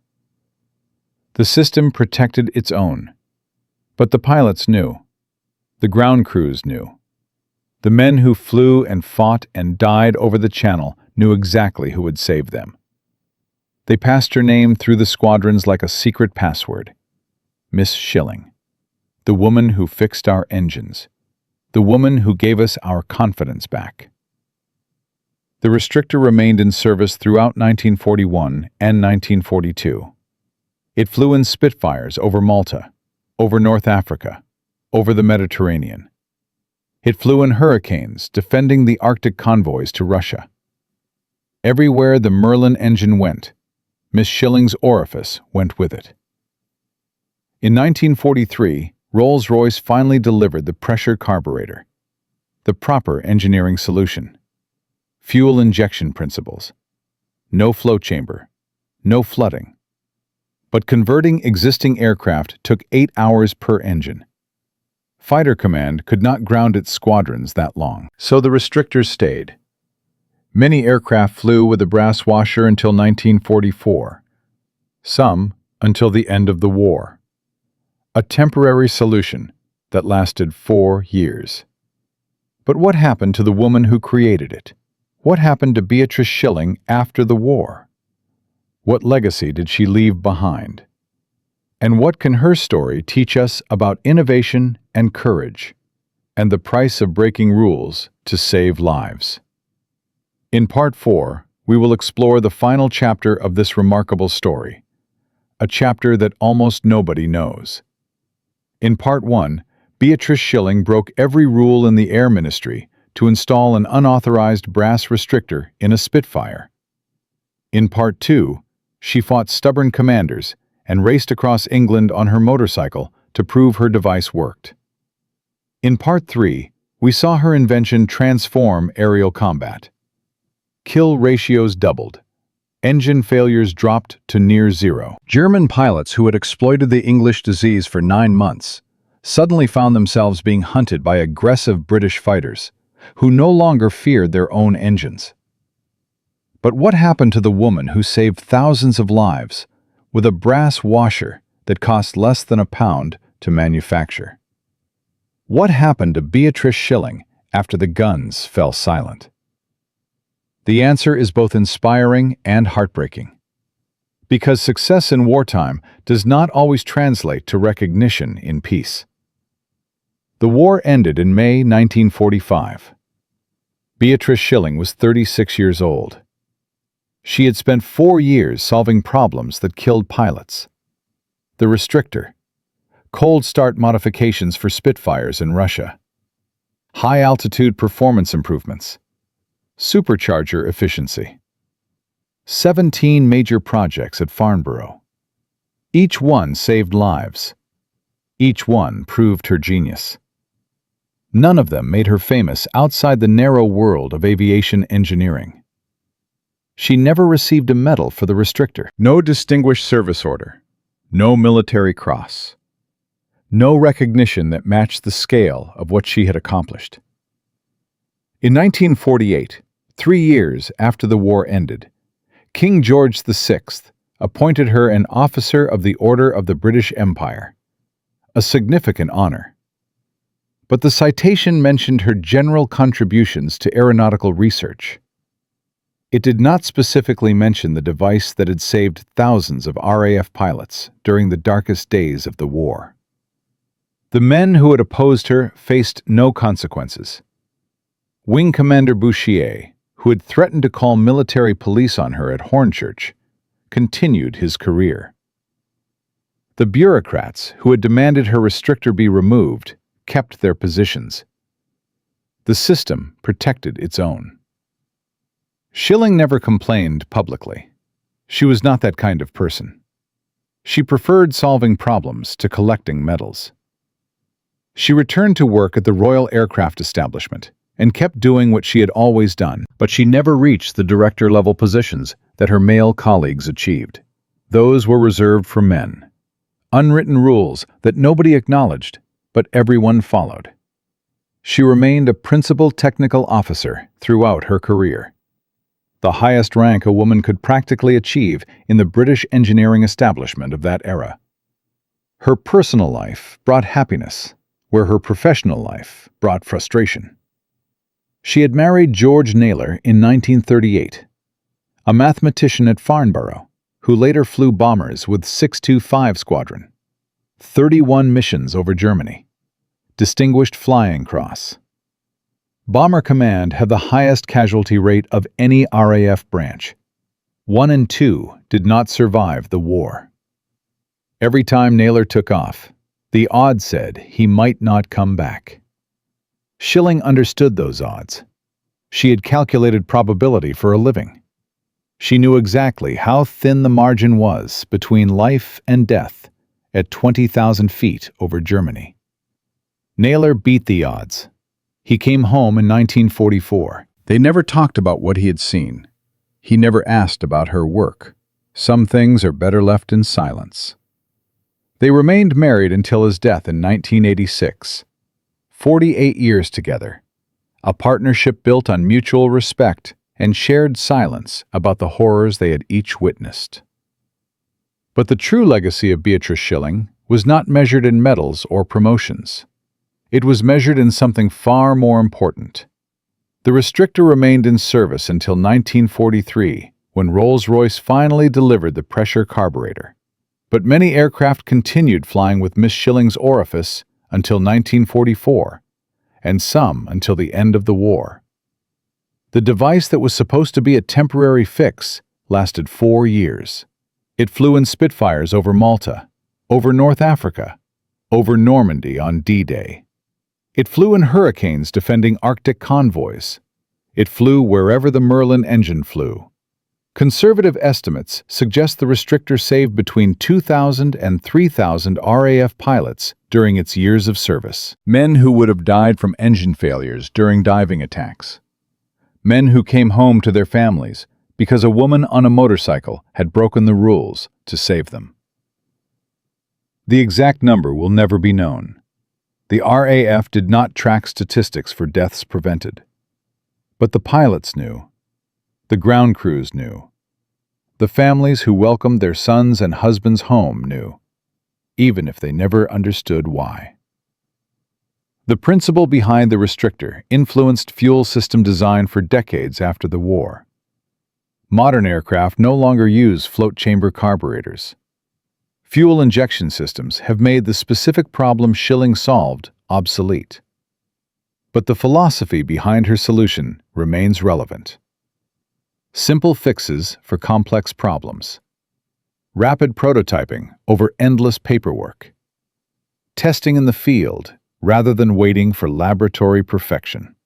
The system protected its own. But the pilots knew. The ground crews knew. The men who flew and fought and died over the Channel knew exactly who would save them. They passed her name through the squadrons like a secret password. Miss Schilling, the woman who fixed our engines, the woman who gave us our confidence back. The restrictor remained in service throughout 1941 and 1942. It flew in Spitfires over Malta, over North Africa, over the Mediterranean. It flew in Hurricanes, defending the Arctic convoys to Russia. Everywhere the Merlin engine went, Miss Schilling's orifice went with it. In 1943, Rolls-Royce finally delivered the pressure carburetor, the proper engineering solution. Fuel injection principles. No flow chamber, no flooding. But converting existing aircraft took 8 hours per engine. Fighter Command could not ground its squadrons that long, so the restrictors stayed. Many aircraft flew with a brass washer until 1944, some until the end of the war. A temporary solution that lasted 4 years. But what happened to the woman who created it? What happened to Beatrice Schilling after the war? What legacy did she leave behind? And what can her story teach us about innovation and courage, and the price of breaking rules to save lives? In Part 4, we will explore the final chapter of this remarkable story, a chapter that almost nobody knows. In Part 1, Beatrice Schilling broke every rule in the Air Ministry to install an unauthorized brass restrictor in a Spitfire. In Part 2, she fought stubborn commanders and raced across England on her motorcycle to prove her device worked. In Part 3, we saw her invention transform aerial combat. Kill ratios doubled. Engine failures dropped to near zero. German pilots who had exploited the English disease for 9 months suddenly found themselves being hunted by aggressive British fighters who no longer feared their own engines. But what happened to the woman who saved thousands of lives with a brass washer that cost less than £1 to manufacture? What happened to Beatrice Schilling after the guns fell silent? The answer is both inspiring and heartbreaking. Because success in wartime does not always translate to recognition in peace. The war ended in May 1945. Beatrice Schilling was 36 years old. She had spent 4 years solving problems that killed pilots. The restrictor, cold start modifications for Spitfires in Russia, high-altitude performance improvements, supercharger efficiency. 17 major projects at Farnborough. Each one saved lives. Each one proved her genius. None of them made her famous outside the narrow world of aviation engineering. She never received a medal for the restrictor, no distinguished service order, no military cross, no recognition that matched the scale of what she had accomplished. In 1948, 3 years after the war ended, King George VI appointed her an Officer of the Order of the British Empire, a significant honor. But the citation mentioned her general contributions to aeronautical research. It did not specifically mention the device that had saved thousands of RAF pilots during the darkest days of the war. The men who had opposed her faced no consequences. Wing Commander Bouchier, who had threatened to call military police on her at Hornchurch, continued his career. The bureaucrats who had demanded her restrictor be removed kept their positions. The system protected its own. Schilling never complained publicly. She was not that kind of person. She preferred solving problems to collecting medals. She returned to work at the Royal Aircraft Establishment and kept doing what she had always done, but she never reached the director-level positions that her male colleagues achieved. Those were reserved for men. Unwritten rules that nobody acknowledged, but everyone followed. She remained a principal technical officer throughout her career, the highest rank a woman could practically achieve in the British engineering establishment of that era. Her personal life brought happiness, where her professional life brought frustration. She had married George Naylor in 1938, a mathematician at Farnborough, who later flew bombers with 625 Squadron, 31 missions over Germany. Distinguished Flying Cross. Bomber Command had the highest casualty rate of any RAF branch. 1 and 2 did not survive the war. Every time Naylor took off, the odds said he might not come back. Schilling understood those odds. She had calculated probability for a living. She knew exactly how thin the margin was between life and death at 20,000 feet over Germany. Naylor beat the odds. He came home in 1944. They never talked about what he had seen. He never asked about her work. Some things are better left in silence. They remained married until his death in 1986. 48 years together. A partnership built on mutual respect and shared silence about the horrors they had each witnessed. But the true legacy of Beatrice Schilling was not measured in medals or promotions. It was measured in something far more important. The restrictor remained in service until 1943, when Rolls-Royce finally delivered the pressure carburetor. But many aircraft continued flying with Miss Schilling's orifice until 1944, and some until the end of the war. The device that was supposed to be a temporary fix lasted 4 years. It flew in Spitfires over Malta, over North Africa, over Normandy on D-Day. It flew in hurricanes defending Arctic convoys. It flew wherever the Merlin engine flew. Conservative estimates suggest the restrictor saved between 2,000 and 3,000 RAF pilots during its years of service. Men who would have died from engine failures during diving attacks. Men who came home to their families because a woman on a motorcycle had broken the rules to save them. The exact number will never be known. The RAF did not track statistics for deaths prevented. But the pilots knew. The ground crews knew. The families who welcomed their sons and husbands home knew, even if they never understood why. The principle behind the restrictor influenced fuel system design for decades after the war. Modern aircraft no longer use float chamber carburetors. Fuel injection systems have made the specific problem Schilling solved obsolete. But the philosophy behind her solution remains relevant. Simple fixes for complex problems. Rapid prototyping over endless paperwork. Testing in the field rather than waiting for laboratory perfection.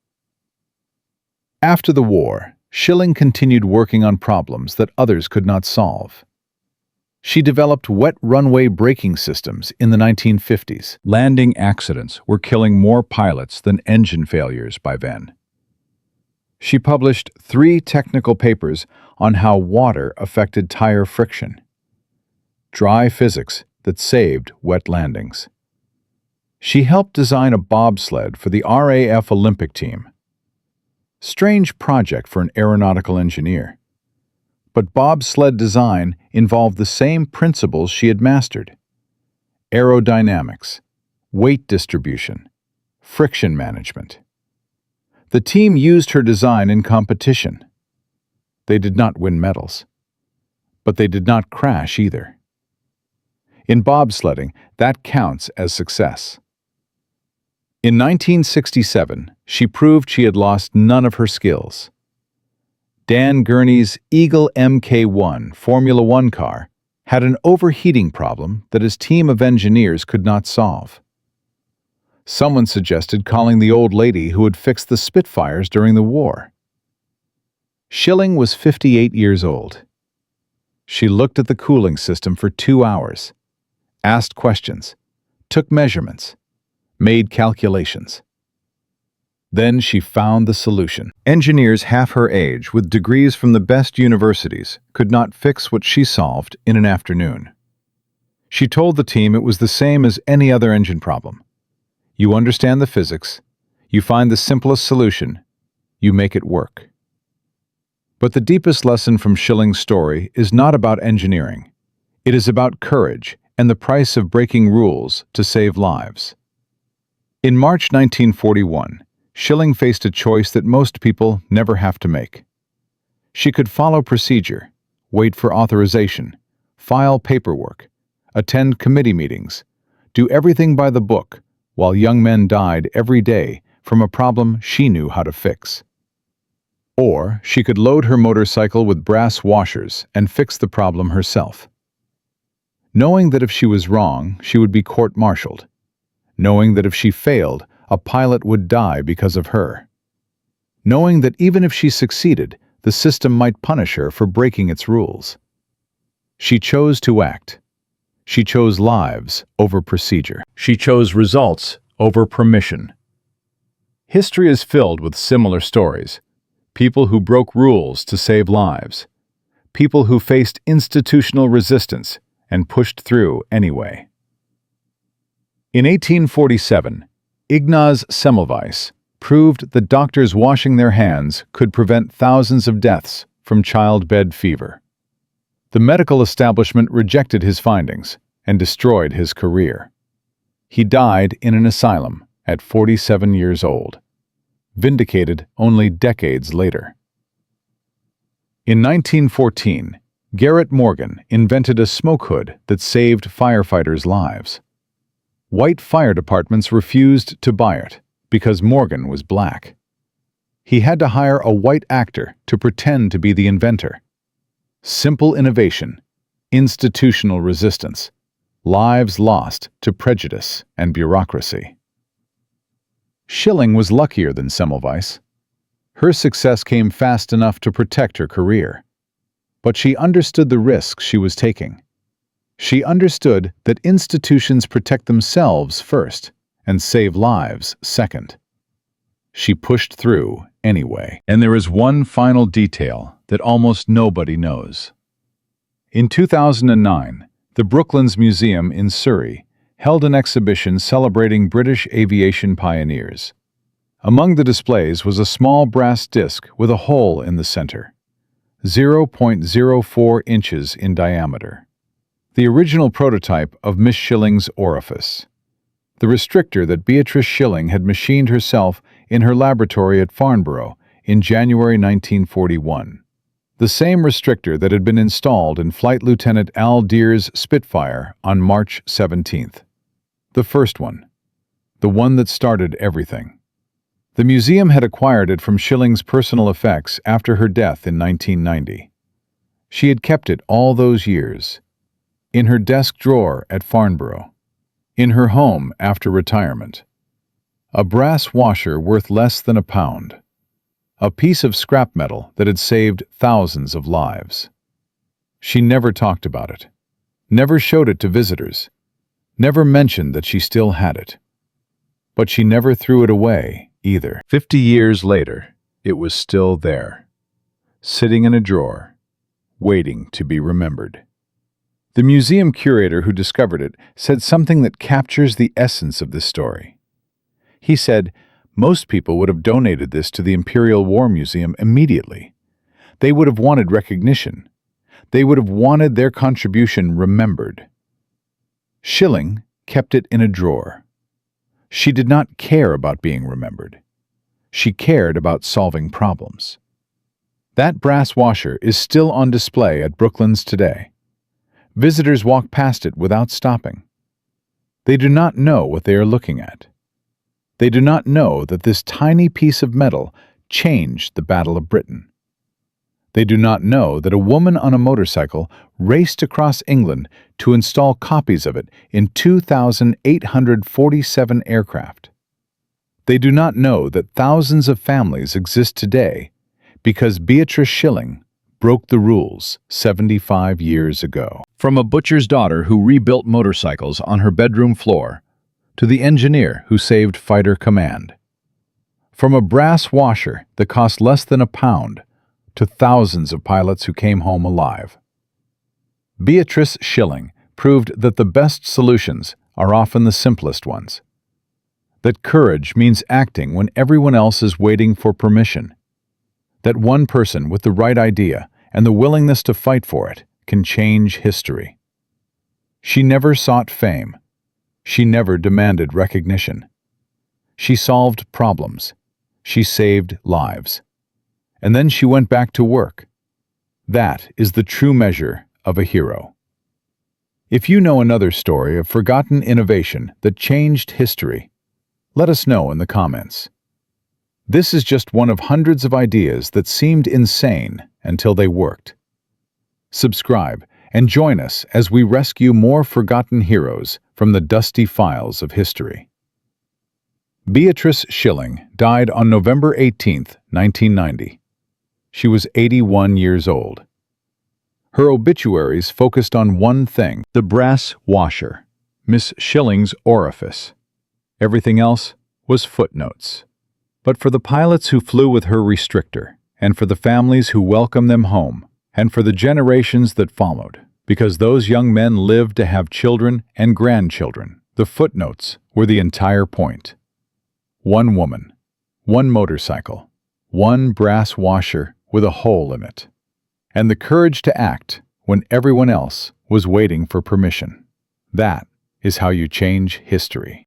After the war, Schilling continued working on problems that others could not solve. She developed wet runway braking systems in the 1950s. Landing accidents were killing more pilots than engine failures by then. She published 3 technical papers on how water affected tire friction. Dry physics that saved wet landings. She helped design a bobsled for the RAF Olympic team. Strange project for an aeronautical engineer. But bobsled design involved the same principles she had mastered: aerodynamics, weight distribution, friction management. The team used her design in competition. They did not win medals, but they did not crash either. In bobsledding, that counts as success. In 1967, she proved she had lost none of her skills. Dan Gurney's Eagle Mk1 Formula One car had an overheating problem that his team of engineers could not solve. Someone suggested calling the old lady who had fixed the Spitfires during the war. Schilling was 58 years old. She looked at the cooling system for 2 hours, asked questions, took measurements, made calculations. Then she found the solution. Engineers half her age with degrees from the best universities could not fix what she solved in an afternoon. She told the team it was the same as any other engine problem. You understand the physics, you find the simplest solution, you make it work. But the deepest lesson from Schilling's story is not about engineering. It is about courage and the price of breaking rules to save lives. In March 1941, Schilling faced a choice that most people never have to make. She could follow procedure, wait for authorization, file paperwork, attend committee meetings, do everything by the book, while young men died every day from a problem she knew how to fix. Or she could load her motorcycle with brass washers and fix the problem herself. Knowing that if she was wrong, she would be court-martialed. Knowing that if she failed, a pilot would die because of her. Knowing that even if she succeeded, the system might punish her for breaking its rules. She chose to act. She chose lives over procedure. She chose results over permission. History is filled with similar stories. People who broke rules to save lives. People who faced institutional resistance and pushed through anyway. In 1847, Ignaz Semmelweis proved that doctors washing their hands could prevent thousands of deaths from childbed fever. The medical establishment rejected his findings and destroyed his career. He died in an asylum at 47 years old, vindicated only decades later. In 1914, Garrett Morgan invented a smoke hood that saved firefighters' lives. White fire departments refused to buy it because Morgan was black. He had to hire a white actor to pretend to be the inventor. Simple innovation, institutional resistance, lives lost to prejudice and bureaucracy. Schilling was luckier than Semmelweis. Her success came fast enough to protect her career. But she understood the risks she was taking. She understood that institutions protect themselves first and save lives second. She pushed through anyway. And there is one final detail that almost nobody knows. In 2009, the Brooklands Museum in Surrey held an exhibition celebrating British aviation pioneers. Among the displays was a small brass disc with a hole in the center, 0.04 inches in diameter. The original prototype of Miss Schilling's orifice. The restrictor that Beatrice Schilling had machined herself in her laboratory at Farnborough in January 1941. The same restrictor that had been installed in Flight Lieutenant Al Deer's Spitfire on March 17th. The first one. The one that started everything. The museum had acquired it from Schilling's personal effects after her death in 1990. She had kept it all those years. In her desk drawer at Farnborough. In her home after retirement. A brass washer worth less than £1. A piece of scrap metal that had saved thousands of lives. She never talked about it. never showed it to visitors, never mentioned that she still had it. But she never threw it away, either. 50 years later, it was still there, sitting in a drawer, waiting to be remembered. The museum curator who discovered it said something that captures the essence of this story. He said, "Most people would have donated this to the Imperial War Museum immediately. They would have wanted recognition. They would have wanted their contribution remembered." Schilling kept it in a drawer. She did not care about being remembered. She cared about solving problems. That brass washer is still on display at Brooklands today. Visitors walk past it without stopping. They do not know what they are looking at. They do not know that this tiny piece of metal changed the Battle of Britain. They do not know that a woman on a motorcycle raced across England to install copies of it in 2,847 aircraft. They do not know that thousands of families exist today because Beatrice Schilling broke the rules 75 years ago. From a butcher's daughter who rebuilt motorcycles on her bedroom floor to the engineer who saved Fighter Command. From a brass washer that cost less than £1 to thousands of pilots who came home alive. Beatrice Schilling proved that the best solutions are often the simplest ones. That courage means acting when everyone else is waiting for permission. That one person with the right idea and the willingness to fight for it can change history. She never sought fame. She never demanded recognition. She solved problems. She saved lives. And then she went back to work. That is the true measure of a hero. If you know another story of forgotten innovation that changed history, let us know in the comments. This is just one of hundreds of ideas that seemed insane until they worked. Subscribe and join us as we rescue more forgotten heroes from the dusty files of history. Beatrice Schilling died on November 18, 1990. She was 81 years old. Her obituaries focused on one thing: the brass washer, Miss Schilling's orifice. Everything else was footnotes. But for the pilots who flew with her restrictor, and for the families who welcomed them home, and for the generations that followed, because those young men lived to have children and grandchildren, the footnotes were the entire point. One woman, one motorcycle, one brass washer with a hole in it, and the courage to act when everyone else was waiting for permission. That is how you change history.